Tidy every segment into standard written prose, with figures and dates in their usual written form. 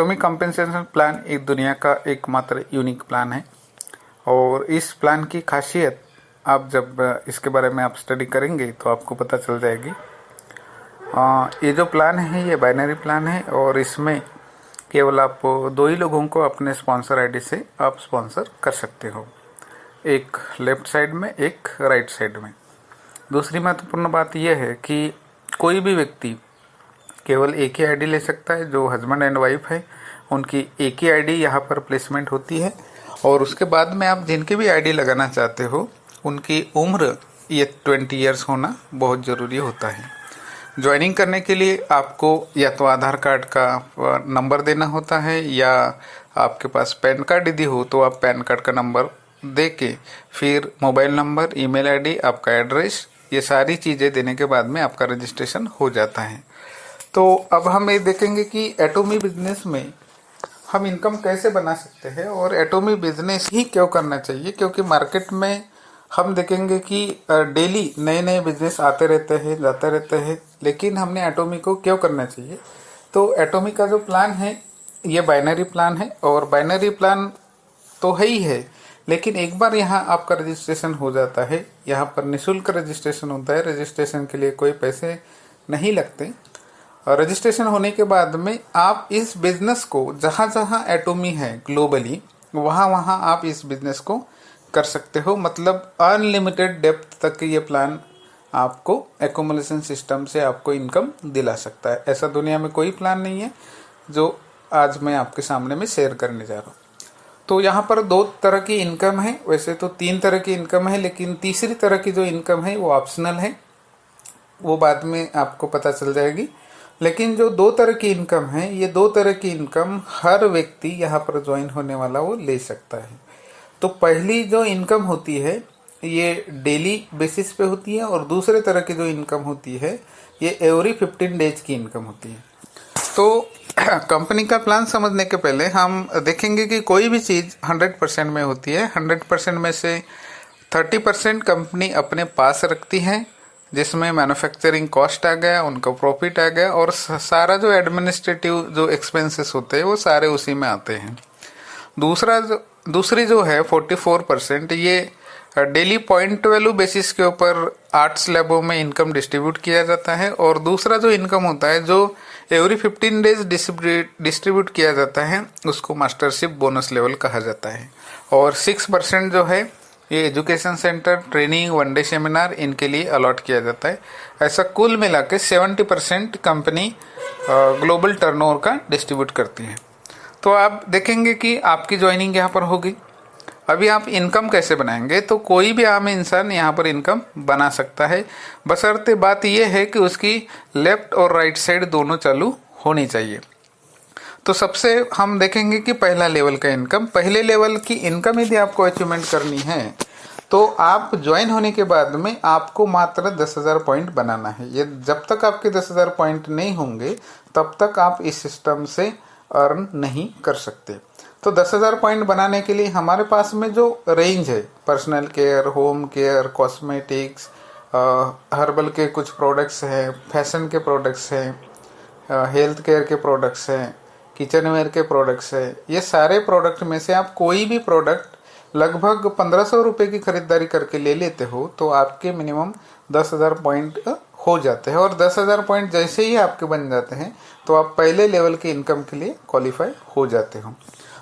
Atomic compensation plan एक दुनिया का एकमात्र यूनिक प्लान है और इस प्लान की खासियत आप जब इसके बारे में आप स्टडी करेंगे तो आपको पता चल जाएगी। ये जो प्लान है ये बाइनरी प्लान है और इसमें केवल आप दो ही लोगों को अपने स्पॉन्सर आईडी से आप स्पॉन्सर कर सकते हो, एक लेफ्ट साइड में एक राइट साइड में। दूसरी महत्वपूर्ण बात यह है कि कोई भी व्यक्ति केवल एक ही आईडी ले सकता है। जो हस्बैंड एंड वाइफ है उनकी एक ही आईडी यहाँ पर प्लेसमेंट होती है और उसके बाद में आप जिनकी भी आईडी लगाना चाहते हो उनकी उम्र ये 20 ईयर्स होना बहुत ज़रूरी होता है। ज्वाइनिंग करने के लिए आपको या तो आधार कार्ड का नंबर देना होता है या आपके पास पैन कार्ड यदि हो तो आप पैन कार्ड का नंबर दे के फिर मोबाइल नंबर, ईमेल आईडी, आपका एड्रेस, ये सारी चीज़ें देने के बाद में आपका रजिस्ट्रेशन हो जाता है। तो अब हम ये देखेंगे कि एटॉमी बिजनेस में हम इनकम कैसे बना सकते हैं और एटॉमी बिजनेस ही क्यों करना चाहिए, क्योंकि मार्केट में हम देखेंगे कि डेली नए नए बिजनेस आते रहते हैं, जाते रहते हैं, लेकिन हमने एटॉमी को क्यों करना चाहिए। तो एटॉमी का जो प्लान है ये बाइनरी प्लान है और बाइनरी प्लान तो है ही है, लेकिन एक बार यहाँ आपका रजिस्ट्रेशन हो जाता है, यहाँ पर निःशुल्क रजिस्ट्रेशन होता है, रजिस्ट्रेशन के लिए कोई पैसे नहीं लगते। रजिस्ट्रेशन होने के बाद में आप इस बिजनेस को जहाँ जहाँ एटॉमी है ग्लोबली वहाँ वहाँ आप इस बिजनेस को कर सकते हो। मतलब अनलिमिटेड डेप्थ तक ये प्लान आपको एक्यूमुलेशन सिस्टम से आपको इनकम दिला सकता है। ऐसा दुनिया में कोई प्लान नहीं है जो आज मैं आपके सामने में शेयर करने जा रहा हूँ। तो यहाँ पर दो तरह की इनकम है, वैसे तो तीन तरह की इनकम है, लेकिन तीसरी तरह की जो इनकम है वो ऑप्शनल है, वो बाद में आपको पता चल जाएगी। लेकिन जो दो तरह की इनकम है ये दो तरह की इनकम हर व्यक्ति यहाँ पर ज्वाइन होने वाला वो ले सकता है। तो पहली जो इनकम होती है ये डेली बेसिस पे होती है और दूसरे तरह की जो इनकम होती है ये एवरी 15 डेज की इनकम होती है। तो कंपनी का प्लान समझने के पहले हम देखेंगे कि कोई भी चीज़ 100% में होती है। 100% में से 30% कंपनी अपने पास रखती है, जिसमें मैन्युफैक्चरिंग कॉस्ट आ गया, उनका प्रॉफिट आ गया और सारा जो एडमिनिस्ट्रेटिव जो एक्सपेंसेस होते हैं वो सारे उसी में आते हैं। दूसरी जो है 44% ये डेली पॉइंट वैल्यू बेसिस के ऊपर आर्ट्स लैबों में इनकम डिस्ट्रीब्यूट किया जाता है और दूसरा जो इनकम होता है जो एवरी 15 डेज डिस्ट्रीब्यूट किया जाता है उसको मास्टरशिप बोनस लेवल कहा जाता है। और 6% जो है ये education centre, training, one day seminar इनके लिए अलॉट किया जाता है। ऐसा कुल मिला के 70% कंपनी ग्लोबल टर्नओवर का डिस्ट्रीब्यूट करती है। तो आप देखेंगे कि आपकी ज्वाइनिंग यहाँ पर होगी। अभी आप इनकम कैसे बनाएंगे, तो कोई भी आम इंसान यहाँ पर इनकम बना सकता है, बशर्ते बात यह है कि उसकी लेफ्ट और राइट साइड दोनों चालू होनी चाहिए। तो सबसे हम देखेंगे कि पहला लेवल का इनकम, पहले लेवल की इनकम यदि आपको अचीवमेंट करनी है तो आप ज्वाइन होने के बाद में आपको मात्र 10,000 पॉइंट बनाना है। ये जब तक आपके 10,000 पॉइंट नहीं होंगे तब तक आप इस सिस्टम से अर्न नहीं कर सकते। तो 10,000 पॉइंट बनाने के लिए हमारे पास में जो रेंज है, personal care, home care, cosmetics, herbal के कुछ प्रोडक्ट्स हैं, फैशन के प्रोडक्ट्स हैं, हेल्थ केयर के प्रोडक्ट्स हैं, किचन वेयर के प्रोडक्ट्स है, ये सारे प्रोडक्ट में से आप कोई भी प्रोडक्ट लगभग 1500 रुपये की खरीदारी करके ले लेते हो तो आपके मिनिमम 10,000 पॉइंट हो जाते हैं। और 10,000 पॉइंट जैसे ही आपके बन जाते हैं तो आप पहले लेवल के इनकम के लिए क्वालिफाई हो जाते हो।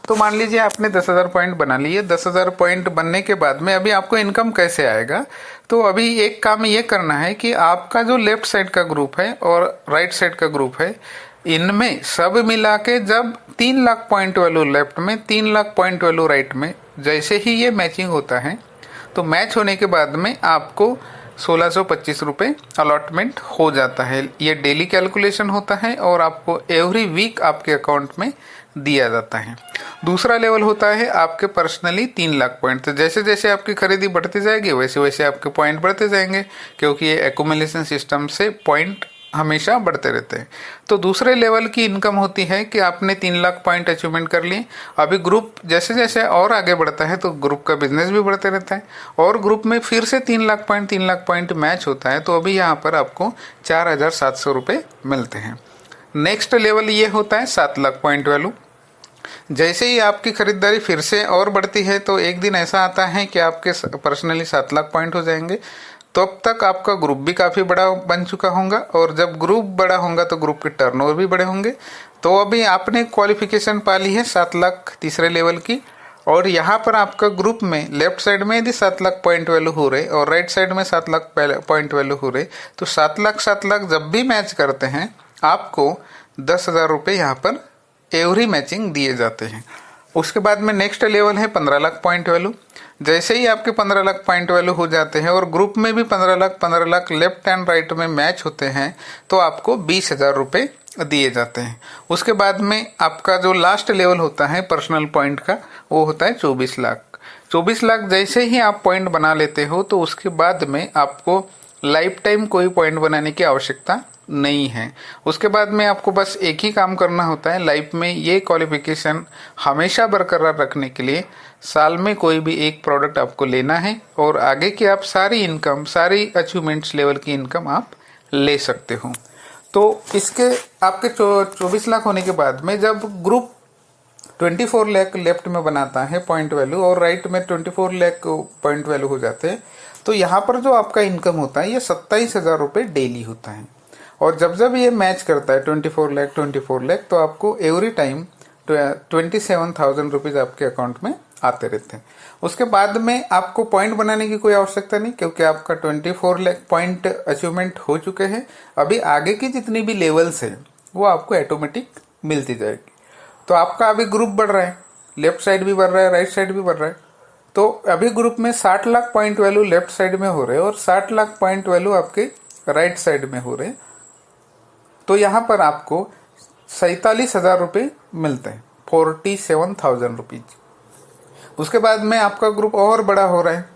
तो मान लीजिए आपने 10,000 पॉइंट बना लिए। 10,000 पॉइंट बनने के बाद में अभी आपको इनकम कैसे आएगा, तो अभी एक काम ये करना है कि आपका जो लेफ्ट साइड का ग्रुप है और राइट साइड का ग्रुप है इनमें सब मिला के जब 3 लाख पॉइंट वैल्यू लेफ्ट में, 3 लाख पॉइंट वैल्यू राइट में, जैसे ही ये मैचिंग होता है तो मैच होने के बाद में आपको 1625 रुपये अलॉटमेंट हो जाता है। ये डेली कैलकुलेशन होता है और आपको एवरी वीक आपके अकाउंट में दिया जाता है। दूसरा लेवल होता है आपके पर्सनली 3 लाख पॉइंट। तो जैसे जैसे आपकी खरीदी बढ़ती जाएगी वैसे वैसे आपके पॉइंट बढ़ते जाएंगे, क्योंकि ये एक्यूमुलेशन सिस्टम से पॉइंट हमेशा बढ़ते रहते हैं। तो दूसरे लेवल की इनकम होती है कि आपने 3 लाख पॉइंट अचीवमेंट कर लिए। अभी ग्रुप जैसे जैसे और आगे बढ़ता है तो ग्रुप का बिजनेस भी बढ़ते रहता है और ग्रुप में फिर से 3 लाख पॉइंट मैच होता है। तो अभी यहाँ पर आपको 4,700 रुपये मिलते हैं। नेक्स्ट लेवल ये होता है 7 लाख पॉइंट वैल्यू। जैसे ही आपकी खरीदारी फिर से और बढ़ती है तो एक दिन ऐसा आता है कि आपके पर्सनली 7 लाख पॉइंट हो जाएंगे। तो अब तक आपका ग्रुप भी काफ़ी बड़ा बन चुका होगा, और जब ग्रुप बड़ा होगा तो ग्रुप के टर्नओवर भी बड़े होंगे। तो अभी आपने क्वालिफिकेशन पा ली है 7 लाख तीसरे लेवल की, और यहाँ पर आपका ग्रुप में लेफ्ट साइड में यदि 7 लाख पॉइंट वैल्यू हो रहे और राइट साइड में 7 लाख पॉइंट वैल्यू हो रहे, तो 7 लाख जब भी मैच करते हैं आपको 10,000 रुपये यहाँ पर एवरी मैचिंग दिए जाते हैं। उसके बाद में नेक्स्ट लेवल है 15 लाख पॉइंट वैल्यू। जैसे ही आपके 15 लाख पॉइंट वैल्यू हो जाते हैं और ग्रुप में भी 15 लाख लेफ्ट एंड राइट में मैच होते हैं, तो आपको 20,000 रुपये दिए जाते हैं। उसके बाद में आपका जो लास्ट लेवल होता है पर्सनल पॉइंट का, वो होता है 24 लाख। 24 लाख जैसे ही आप पॉइंट बना लेते हो तो उसके बाद में आपको लाइफ टाइम कोई पॉइंट बनाने की आवश्यकता नहीं है। उसके बाद में आपको बस एक ही काम करना होता है लाइफ में, ये क्वालिफिकेशन हमेशा बरकरार रखने के लिए साल में कोई भी एक प्रोडक्ट आपको लेना है, और आगे की आप सारी इनकम, सारी अचीवमेंट्स लेवल की इनकम आप ले सकते हो। तो इसके आपके 24 लाख होने के बाद में जब ग्रुप 24 लाख लेफ्ट में बनाता है पॉइंट वैल्यू और राइट में 24 लाख पॉइंट वैल्यू हो जाते हैं, तो यहाँ पर जो आपका इनकम होता है ये 27,000 रुपये डेली होता है। और जब जब ये मैच करता है 24 लाख तो आपको एवरी टाइम 27,000 रुपीज़ आपके अकाउंट में आते रहते हैं। उसके बाद में आपको पॉइंट बनाने की कोई आवश्यकता नहीं, क्योंकि आपका 24 लाख पॉइंट अचीवमेंट हो चुके हैं। अभी आगे की जितनी भी लेवल्स है वो आपको ऑटोमेटिक मिलती जाएगी। तो आपका अभी ग्रुप बढ़ रहा है, लेफ्ट साइड भी बढ़ रहा है, राइट साइड भी बढ़ रहा है। तो अभी ग्रुप में 60 lakh point value left side में हो रहे हैं और 60 लाख पॉइंट वैल्यू आपके राइट साइड में हो रहे हैं। तो यहाँ पर आपको 47,000 रुपये मिलते हैं, 47,000 रुपीज। उसके बाद में आपका ग्रुप और बड़ा हो रहा है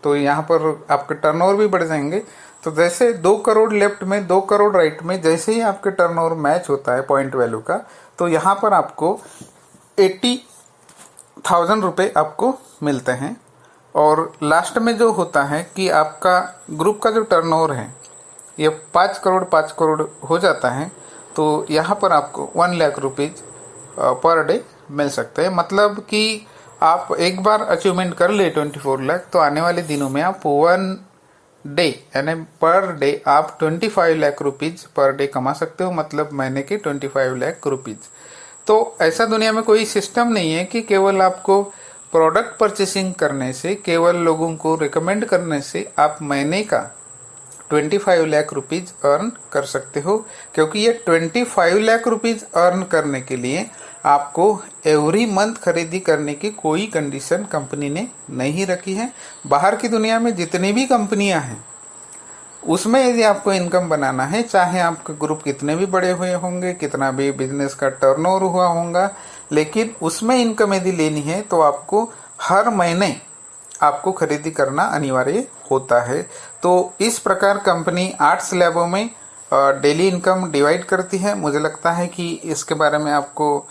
तो यहाँ पर आपके टर्नओवर भी बढ़ जाएंगे। तो जैसे 2 करोड़ लेफ्ट में, 2 करोड़ राइट में, जैसे ही आपके टर्नओवर मैच होता है पॉइंट वैल्यू का, तो यहाँ पर आपको 80,000 रुपये आपको मिलते हैं। और लास्ट में जो होता है कि आपका ग्रुप का जो टर्नओवर है ये 5 करोड़ हो जाता है, तो यहाँ पर आपको 1 lakh rupees per day meal सकते हैं। मतलब कि आप एक बार अचीवमेंट कर ले 24 लाख, तो आने वाले दिनों में आप 1 डे यानी पर डे आप 25 लाख रुपीज पर डे कमा सकते हो, मतलब महीने के 25 लाख रुपीज। तो ऐसा दुनिया में कोई सिस्टम नहीं है कि केवल आपको प्रोडक्ट परचेसिंग करने से, केवल लोगों को रिकमेंड करने से आप महीने का 25 लाख रुपीज अर्न कर सकते हो, क्योंकि ये 25 लाख रुपीज अर्न करने के लिए आपको एवरी मंथ खरीदी करने की कोई कंडीशन कंपनी ने नहीं रखी है। बाहर की दुनिया में जितनी भी कंपनियां हैं उसमें यदि आपको इनकम बनाना है, चाहे आपके ग्रुप कितने भी बड़े हुए होंगे, कितना भी बिजनेस का टर्नओवर हुआ होगा, लेकिन उसमें इनकम यदि लेनी है तो आपको हर महीने आपको खरीदी करना अनिवार्य होता है। तो इस प्रकार कंपनी 8 स्लैबों में डेली इनकम डिवाइड करती है। मुझे लगता है कि इसके बारे में आपको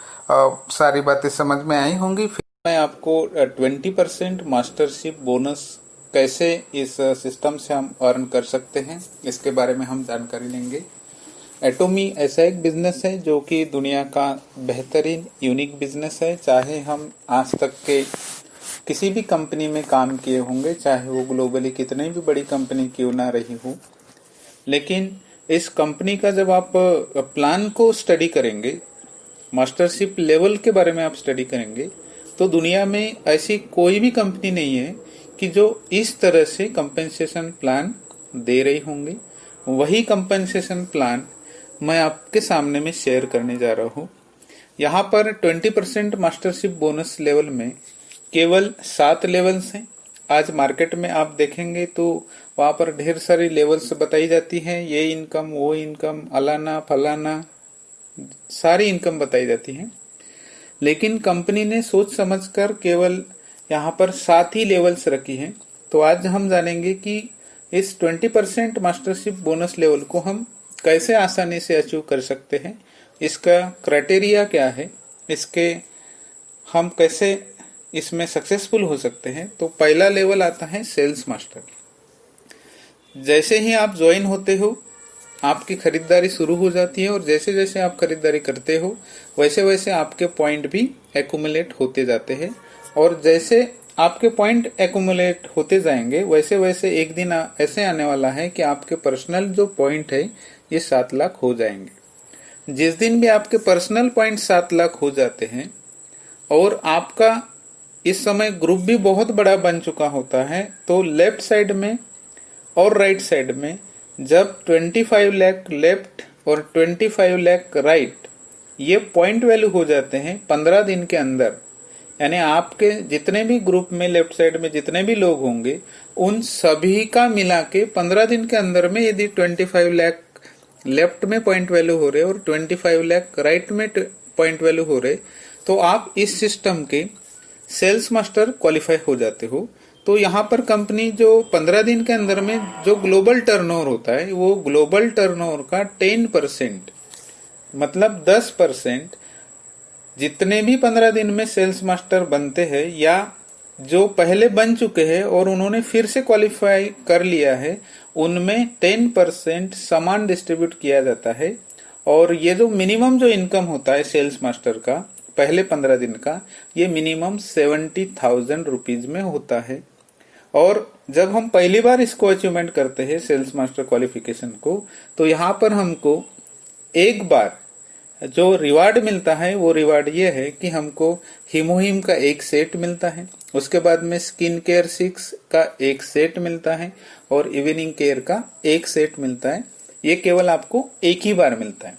सारी बातें समझ में आई होंगी। फिर मैं आपको 20% मास्टरशिप बोनस कैसे इस सिस्टम से हम अर्न कर सकते हैं इसके बारे में हम जानकारी लेंगे। एटोमी ऐसा एक बिजनेस है जो कि दुनिया का बेहतरीन यूनिक बिजनेस है। चाहे हम आज तक के किसी भी कंपनी में काम किए होंगे, चाहे वो ग्लोबली कितनी भी बड़ी कंपनी क्यों ना रही हो, लेकिन इस कंपनी का जब आप प्लान को स्टडी करेंगे, मास्टरशिप लेवल के बारे में आप स्टडी करेंगे, तो दुनिया में ऐसी कोई भी कंपनी नहीं है कि जो इस तरह से कंपेंसेशन प्लान दे रही होंगे। वही कंपेंसेशन प्लान मैं आपके सामने में शेयर करने जा रहा हूँ। यहाँ पर 20% मास्टरशिप बोनस लेवल में केवल 7 लेवल्स हैं। आज मार्केट में आप देखेंगे तो वहां पर ढेर सारी लेवल्स बताई जाती हैं, ये इनकम, वो इनकम, अलाना फलाना, सारी इनकम बताई जाती है। लेकिन कंपनी ने सोच समझकर केवल यहाँ पर 7 ही लेवल्स रखी हैं। तो आज हम जानेंगे कि इस 20% मास्टरशिप बोनस लेवल को हम कैसे आसानी से अचीव कर सकते हैं, इसका क्राइटेरिया क्या है, इसके हम कैसे इसमें सक्सेसफुल हो सकते हैं। तो पहला लेवल आता है सेल्स मास्टर। जैसे ही आप ज्वाइन होते हो आपकी खरीदारी शुरू हो जाती है और जैसे जैसे आप खरीदारी करते हो वैसे वैसे आपके पॉइंट भी एक्यूमुलेट होते जाते हैं और जैसे आपके पॉइंट एक्यूमुलेट होते जाएंगे वैसे वैसे एक दिन ऐसे आने वाला है कि आपके पर्सनल जो पॉइंट है ये 7 लाख हो जाएंगे। जिस दिन भी आपके पर्सनल पॉइंट 7 लाख हो जाते हैं और आपका इस समय ग्रुप भी बहुत बड़ा बन चुका होता है तो लेफ्ट साइड में और राइट साइड में जब 25 लाख लेफ्ट और 25 लाख राइट ये पॉइंट वैल्यू हो जाते हैं 15 दिन के अंदर, यानी आपके जितने भी ग्रुप में लेफ्ट साइड में जितने भी लोग होंगे उन सभी का मिला के 15 दिन के अंदर में यदि 25 लाख लेफ्ट में पॉइंट वैल्यू हो रहे और 25 लाख राइट में पॉइंट वैल्यू हो रहे तो आप इस सिस्टम के सेल्स मास्टर क्वालिफाई हो जाते हो। तो यहाँ पर कंपनी जो 15 दिन के अंदर में जो ग्लोबल टर्नओवर होता है वो ग्लोबल टर्नओवर का 10% मतलब 10% जितने भी 15 दिन में सेल्स मास्टर बनते हैं या जो पहले बन चुके हैं और उन्होंने फिर से क्वालिफाई कर लिया है उनमें 10% समान डिस्ट्रीब्यूट किया जाता है। और ये जो मिनिमम जो इनकम होता है सेल्स मास्टर का पहले 15 दिन का ये मिनिमम 70,000 रुपीज में होता है। और जब हम पहली बार इसको अचीवमेंट करते हैं सेल्स मास्टर क्वालिफिकेशन को तो यहाँ पर हमको एक बार जो रिवार्ड मिलता है वो रिवार्ड ये है कि हमको हिमोहिम का एक सेट मिलता है, उसके बाद में स्किन केयर 6 का एक सेट मिलता है और इवनिंग केयर का एक सेट मिलता है। ये केवल आपको एक ही बार मिलता है।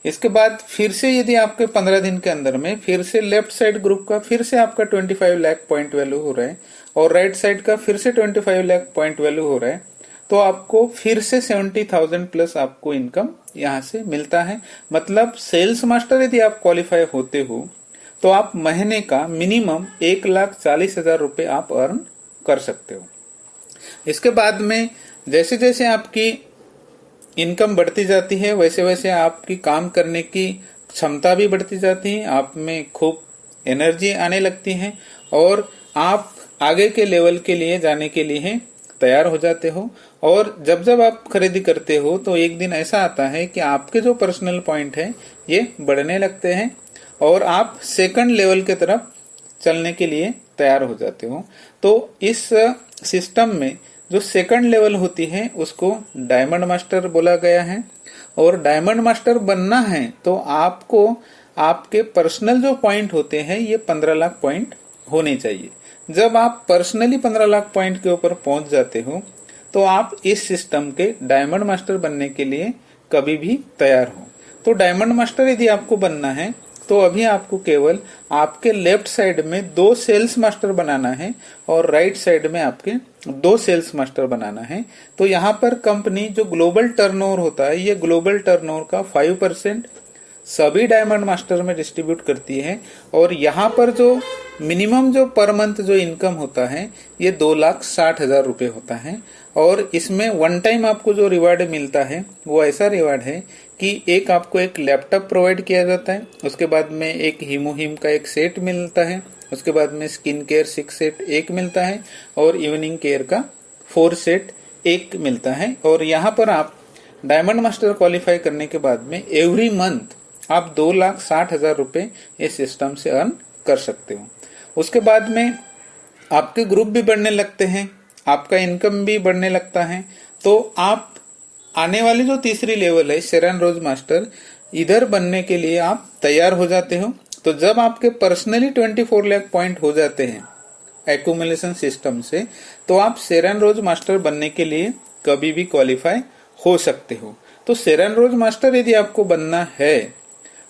इसके बाद फिर से यदि आपके 15 दिन के अंदर में फिर से लेफ्ट साइड ग्रुप का फिर से आपका 25 लाख पॉइंट वैल्यू हो रहा है और राइट साइड का फिर से 25 लाख पॉइंट वैल्यू हो रहा है तो आपको फिर से 70,000 प्लस आपको इनकम यहाँ से मिलता है। मतलब सेल्स मास्टर यदि आप क्वालिफाई होते हो तो आप महीने का मिनिमम 1,40,000 रुपए आप अर्न कर सकते हो। इसके बाद में जैसे जैसे आपकी इनकम बढ़ती जाती है वैसे वैसे आपकी काम करने की क्षमता भी बढ़ती जाती है, आप में खूब एनर्जी आने लगती है और आप आगे के लेवल के लिए जाने के लिए तैयार हो जाते हो। और जब जब आप खरीदी करते हो तो एक दिन ऐसा आता है कि आपके जो पर्सनल पॉइंट है ये बढ़ने लगते हैं और आप सेकंड लेवल की तरफ चलने के लिए तैयार हो जाते हो। तो इस सिस्टम में जो सेकंड लेवल होती है उसको डायमंड मास्टर बोला गया है। और डायमंड मास्टर बनना है तो आपको आपके पर्सनल जो पॉइंट होते हैं ये 15 लाख पॉइंट होने चाहिए। जब आप पर्सनली 15 लाख पॉइंट के ऊपर पहुंच जाते हो तो आप इस सिस्टम के डायमंड मास्टर बनने के लिए कभी भी तैयार हो। तो डायमंड मास्टर यदि आपको बनना है तो अभी आपको केवल आपके लेफ्ट साइड में 2 सेल्स मास्टर बनाना है और राइट साइड में आपके 2 सेल्स मास्टर बनाना है। तो यहाँ पर कंपनी जो ग्लोबल टर्नओवर होता है ये ग्लोबल टर्नओवर का 5% सभी डायमंड मास्टर में डिस्ट्रीब्यूट करती है। और यहाँ पर जो मिनिमम जो पर मंथ जो इनकम होता है ये 2,60,000 रुपए होता है। और इसमें वन टाइम आपको जो रिवार्ड मिलता है वो ऐसा रिवार्ड है कि एक आपको एक लैपटॉप प्रोवाइड किया जाता है, उसके बाद में एक हिमोहिम का एक सेट मिलता है, उसके बाद में स्किन केयर 6 सेट एक मिलता है और इवनिंग केयर का 4 सेट एक मिलता है। और यहाँ पर आप डायमंड मास्टर क्वालिफाई करने के बाद में एवरी मंथ आप 2,60,000 रुपए इस सिस्टम से अर्न कर सकते हो। उसके बाद में आपके ग्रुप भी बढ़ने लगते हैं, आपका इनकम भी बढ़ने लगता है। तो आप आने वाली जो तीसरी लेवल है शेरन रोज मास्टर इधर बनने के लिए आप तैयार हो जाते हो। तो जब आपके पर्सनली 24 लाख पॉइंट हो जाते हैं एक्यूमुलेशन सिस्टम से तो आप शेरन रोज मास्टर बनने के लिए कभी भी क्वालिफाई हो सकते हो। तो शेरन रोज मास्टर यदि आपको बनना है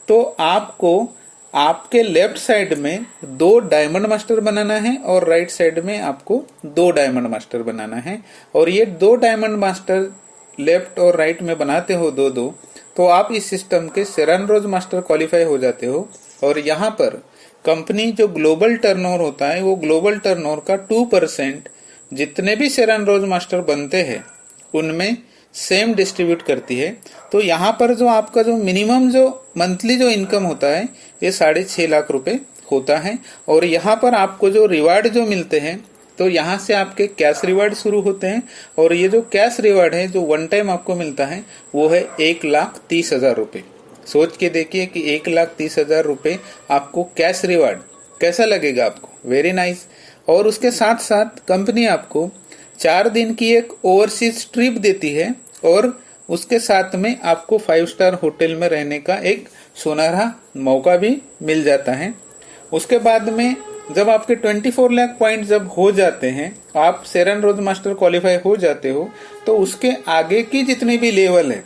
तो आपको आपके लेफ्ट साइड में 2 डायमंड मास्टर बनाना है और राइट साइड में आपको 2 डायमंड मास्टर बनाना है। और ये 2 डायमंड मास्टर लेफ्ट और राइट में बनाते हो 2-2 तो आप इस सिस्टम के शेरन रोज मास्टर क्वालिफाई हो जाते हो। और यहाँ पर कंपनी जो ग्लोबल टर्नओवर होता है वो ग्लोबल टर्नओवर का 2% जितने भी शेरन रोज मास्टर बनते हैं उनमें सेम डिस्ट्रीब्यूट करती है। तो यहाँ पर जो आपका जो मिनिमम जो मंथली जो इनकम होता है ये 6.5 लाख रुपए होता है। और यहाँ पर आपको जो रिवार्ड जो मिलते हैं तो यहाँ से आपके कैश रिवार्ड शुरू होते हैं। और ये जो कैश रिवार्ड है जो वन टाइम आपको मिलता है वो है 1,30,000 रुपये। सोच के देखिए कि 1,30,000 रुपये आपको कैश रिवार्ड, कैसा लगेगा आपको? Very nice. और उसके साथ साथ कंपनी आपको 4 दिन की एक ओवरसीज ट्रिप देती है और उसके साथ में आपको 5 स्टार होटल में रहने का एक सुनहरा मौका भी मिल जाता है। उसके बाद में जब आपके 24 लाख पॉइंट जब हो जाते हैं, आप सेरेन रोज मास्टर क्वालिफाई हो जाते हो, तो उसके आगे की जितनी भी लेवल है,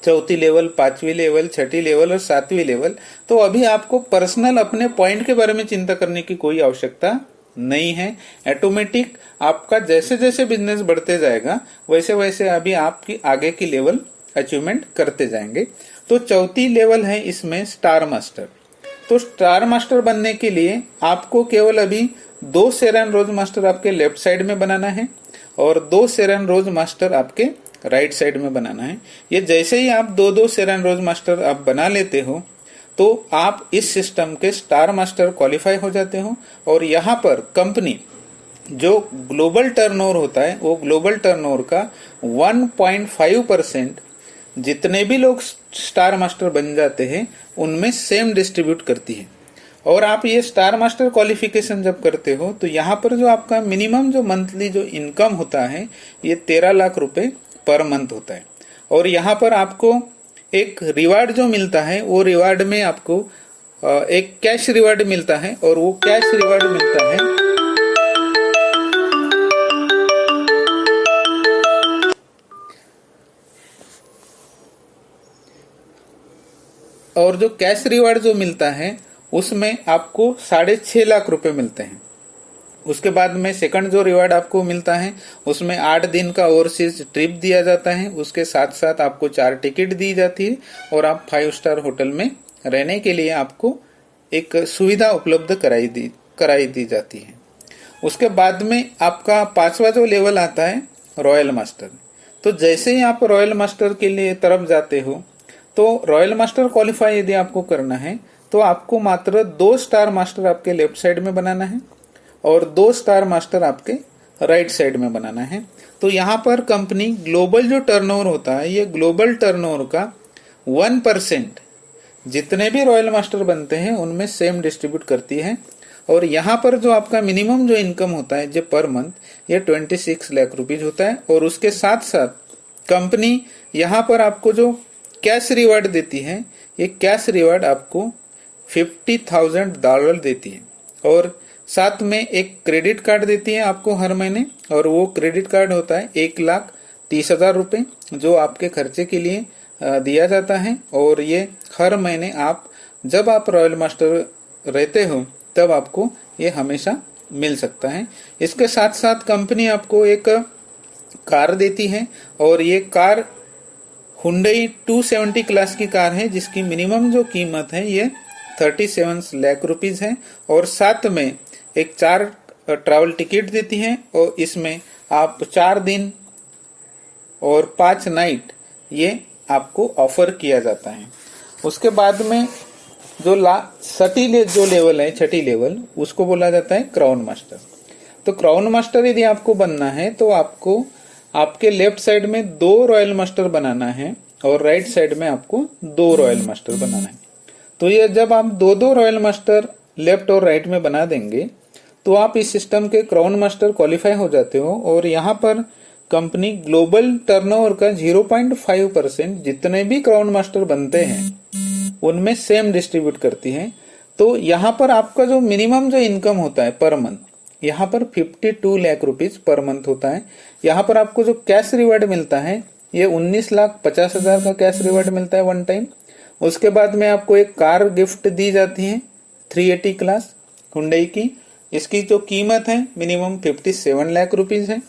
4वीं लेवल, 5वीं लेवल, 6ठी लेवल और 7वीं लेवल, तो अभी आपको पर्सनल अपने पॉइंट के बारे में चिंता करने की कोई आवश्यकता नहीं है। ऑटोमेटिक आपका जैसे जैसे बिजनेस बढ़ते जाएगा वैसे वैसे अभी आपकी आगे की लेवल अचीवमेंट करते जाएंगे। तो 4वीं लेवल है इसमें स्टार मास्टर। तो स्टार मास्टर बनने के लिए आपको केवल अभी 2 सेरेन रोज मास्टर आपके लेफ्ट साइड में बनाना है और 2 सेरेन रोज मास्टर आपके राइट साइड में बनाना है। ये जैसे ही आप 2-2 सेरेन रोज मास्टर आप बना लेते हो तो आप इस सिस्टम के स्टार मास्टर क्वालिफाई हो जाते हो। और यहाँ पर कंपनी जो ग्लोबल टर्नओवर होता है वो ग्लोबल टर्नओवर का 1.5% जितने भी लोग स्टार मास्टर बन जाते हैं उनमें सेम डिस्ट्रीब्यूट करती है। और आप ये स्टार मास्टर क्वालिफिकेशन जब करते हो तो यहाँ पर जो आपका मिनिमम जो मंथली जो इनकम होता है ये 13 लाख रुपए पर मंथ होता है। और यहाँ पर आपको एक रिवार्ड जो मिलता है वो रिवार्ड में आपको एक कैश रिवार्ड मिलता है और वो कैश रिवार्ड मिलता है और जो कैश रिवार्ड जो मिलता है उसमें आपको 6.5 लाख रुपए मिलते हैं। उसके बाद में सेकंड जो रिवार्ड आपको मिलता है उसमें 8 दिन का ओवरसीज ट्रिप दिया जाता है। उसके साथ साथ आपको 4 टिकट दी जाती है और आप 5 स्टार होटल में रहने के लिए आपको एक सुविधा उपलब्ध कराई दी जाती है। उसके बाद में आपका 5वां जो लेवल आता है रॉयल मास्टर। तो जैसे ही आप रॉयल मास्टर के लिए तरफ जाते हो तो रॉयल मास्टर क्वालिफाई यदि आपको करना है तो आपको मात्र 2 स्टार मास्टर आपके लेफ्ट साइड में बनाना है और 2 स्टार मास्टर आपके राइट साइड में बनाना है। तो यहाँ पर कंपनी ग्लोबल जो टर्नओवर होता है ये ग्लोबल टर्नओवर का 1% जितने भी रॉयल मास्टर बनते हैं उनमें सेम डिस्ट्रीब्यूट करती है। और यहाँ पर जो आपका मिनिमम जो इनकम होता है जो पर मंथ ये 26 लाख रुपीज होता है। और उसके साथ साथ कंपनी यहाँ पर आपको जो कैश रिवार्ड देती है ये कैश रिवार्ड आपको $50,000 देती है और साथ में एक क्रेडिट कार्ड देती है आपको हर महीने। और वो क्रेडिट कार्ड होता है 1,30,000 रुपये जो आपके खर्चे के लिए दिया जाता है। और ये हर महीने आप जब आप रॉयल मास्टर रहते हो तब आपको ये हमेशा मिल सकता है। इसके साथ साथ कंपनी आपको एक कार देती है और ये कार हुंडई 270 क्लास की कार है जिसकी मिनिमम जो कीमत है ये 37 लाख रुपीज है। और साथ में एक 4 ट्रैवल टिकट देती है और इसमें आप 4 दिन और 5 नाइट ये आपको ऑफर किया जाता है। उसके बाद में जो जो लेवल है 6ठी लेवल उसको बोला जाता है क्राउन मास्टर। तो क्राउन मास्टर यदि आपको बनना है तो आपको आपके लेफ्ट साइड में 2 रॉयल मास्टर बनाना है और राइट साइड में आपको 2 रॉयल मास्टर बनाना है। तो ये जब आप 2-2 रॉयल मास्टर लेफ्ट और राइट में बना देंगे तो आप इस सिस्टम के क्राउन मास्टर क्वालिफाई हो जाते हो। और यहाँ पर कंपनी ग्लोबल टर्नओवर का 0.5% जितने भी क्राउन मास्टर बनते हैं उनमें सेम डिस्ट्रीब्यूट करती है। तो यहाँ पर आपका जो मिनिमम जो इनकम होता है पर मंथ यहाँ पर 52 लाख रुपीज पर मंथ होता है। यहाँ पर आपको जो कैश रिवार्ड मिलता है ये 19,50,000 का कैश रिवार्ड मिलता है वन टाइम। उसके बाद में आपको एक कार गिफ्ट दी जाती है 380 क्लास हुंडई की। इसकी जो कीमत है मिनिमम 57 लाख रुपीज है।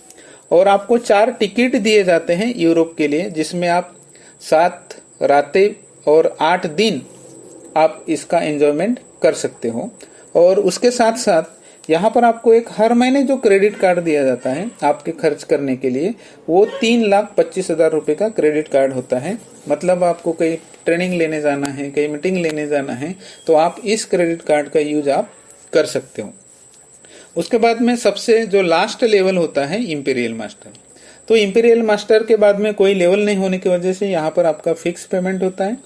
और आपको 4 टिकट दिए जाते हैं यूरोप के लिए जिसमें आप 7 रातें और 8 दिन आप इसका एंजॉयमेंट कर सकते हो। और उसके साथ साथ यहाँ पर आपको एक हर महीने जो क्रेडिट कार्ड दिया जाता है आपके खर्च करने के लिए वो 3,25,000 रुपए का क्रेडिट कार्ड होता है। मतलब आपको कहीं ट्रेनिंग लेने जाना है, कहीं मीटिंग लेने जाना है तो आप इस क्रेडिट कार्ड का यूज आप कर सकते हो। उसके बाद में सबसे जो लास्ट लेवल होता है इंपीरियल मास्टर। तो इंपीरियल मास्टर के बाद में कोई लेवल नहीं होने की वजह से यहाँ पर आपका फिक्स पेमेंट होता है।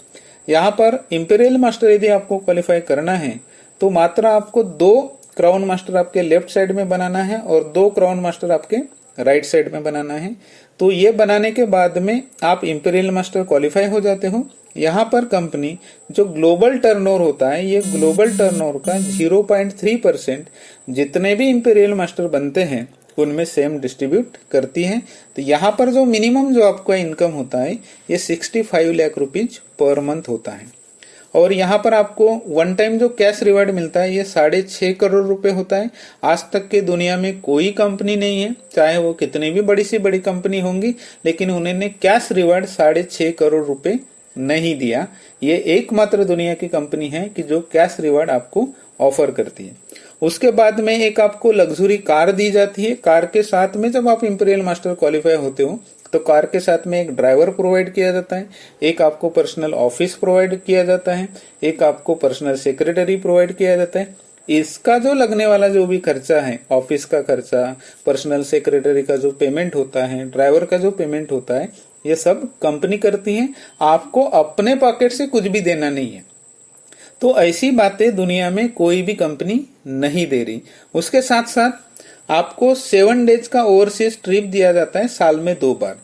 यहाँ पर इंपीरियल मास्टर यदि आपको क्वालिफाई करना है तो मात्र आपको 2 क्राउन मास्टर आपके लेफ्ट साइड में बनाना है और 2 क्राउन मास्टर आपके राइट साइड में बनाना है। तो ये बनाने के बाद में आप इंपीरियल मास्टर क्वालिफाई हो जाते हो। यहाँ पर कंपनी जो ग्लोबल टर्नओवर होता है, ये ग्लोबल टर्नओवर का 0.3% जितने भी इंपीरियल मास्टर बनते हैं उनमें सेम डिस्ट्रीब्यूट करती है। तो यहाँ पर जो मिनिमम जो आपका इनकम होता है ये 65 लाख रुपीज पर मंथ होता है। और यहाँ पर आपको वन टाइम जो कैश रिवार्ड मिलता है ये 6.5 करोड़ रुपए होता है। आज तक के दुनिया में कोई कंपनी नहीं है, चाहे वो कितनी भी बड़ी सी बड़ी कंपनी होंगी, लेकिन उन्होंने कैश रिवार्ड 6.5 करोड़ रुपए नहीं दिया। ये एकमात्र दुनिया की कंपनी है कि जो कैश रिवार्ड आपको ऑफर करती है। उसके बाद में एक आपको लग्जरी कार दी जाती है। कार के साथ में जब आप इंपीरियल मास्टर क्वालिफाई होते हो तो कार के साथ में एक ड्राइवर प्रोवाइड किया जाता है, एक आपको पर्सनल ऑफिस प्रोवाइड किया जाता है, एक आपको पर्सनल सेक्रेटरी प्रोवाइड किया जाता है। इसका जो लगने वाला जो भी खर्चा है, ऑफिस का खर्चा, पर्सनल सेक्रेटरी का जो पेमेंट होता है, ड्राइवर का जो पेमेंट होता है, ये सब कंपनी करती है। आपको अपने पॉकेट से कुछ भी देना नहीं है। तो ऐसी बातें दुनिया में कोई भी कंपनी नहीं दे रही। उसके साथ साथ आपको 7 डेज का ओवरसीज ट्रिप दिया जाता है साल में 2 बार।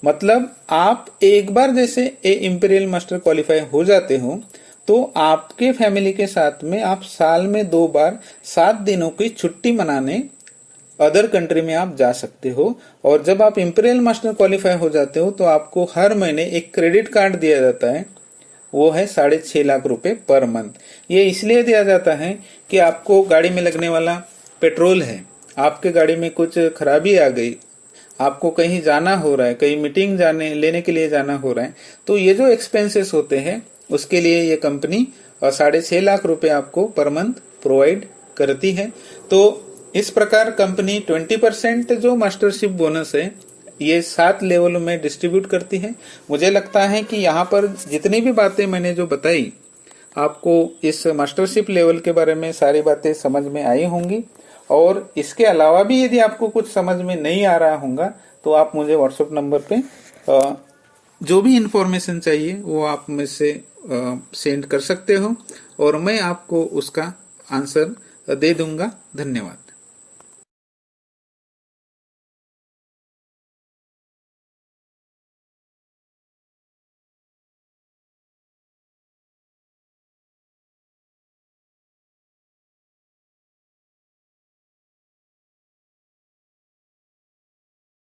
मतलब आप एक बार जैसे इंपीरियल मास्टर क्वालिफाई हो जाते हो तो आपके फैमिली के साथ में आप साल में 2 बार 7 दिनों की छुट्टी मनाने अदर कंट्री में आप जा सकते हो। और जब आप इंपीरियल मास्टर क्वालिफाई हो जाते हो तो आपको हर महीने एक क्रेडिट कार्ड दिया जाता है, वो है 6.5 लाख रुपए पर मंथ। ये इसलिए दिया जाता है कि आपको गाड़ी में लगने वाला पेट्रोल है, आपके गाड़ी में कुछ खराबी आ गई, आपको कहीं जाना हो रहा है, कहीं मीटिंग लेने के लिए जाना हो रहा है, तो ये जो एक्सपेंसेस होते हैं उसके लिए ये कंपनी 6.5 लाख रुपए आपको पर मंथ प्रोवाइड करती है। तो इस प्रकार कंपनी 20% जो मास्टरशिप बोनस है ये 7 लेवलों में डिस्ट्रीब्यूट करती है। मुझे लगता है कि यहाँ पर जितनी भी बातें मैंने जो बताई आपको इस मास्टरशिप लेवल के बारे में सारी बातें समझ में आई होंगी। और इसके अलावा भी यदि आपको कुछ समझ में नहीं आ रहा होगा तो आप मुझे व्हाट्सएप नंबर पे जो भी इंफॉर्मेशन चाहिए वो आप मुझसे सेंड कर सकते हो और मैं आपको उसका आंसर दे दूंगा। धन्यवाद।